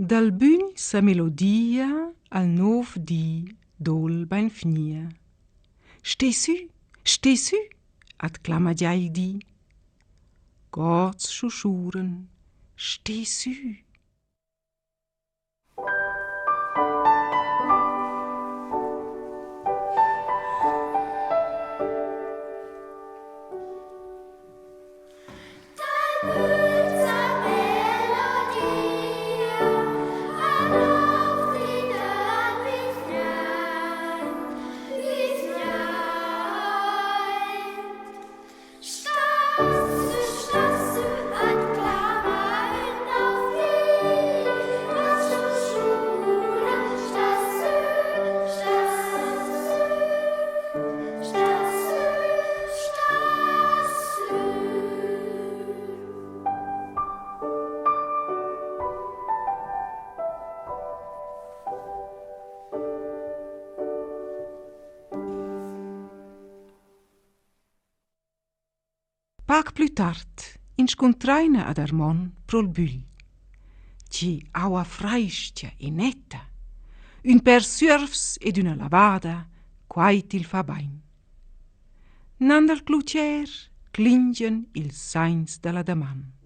Dal bün sa melodia al nov di dol bain fnia. Steh su, at clama già il di. Gots schuschuren, steh su. Poc plus tard inscontraina ad Armon prol bül. Ci aua freistia e netta, un per surfs ed una lavada, quait il fa bain. Nan dal clucier clingen ils sains dalla daman.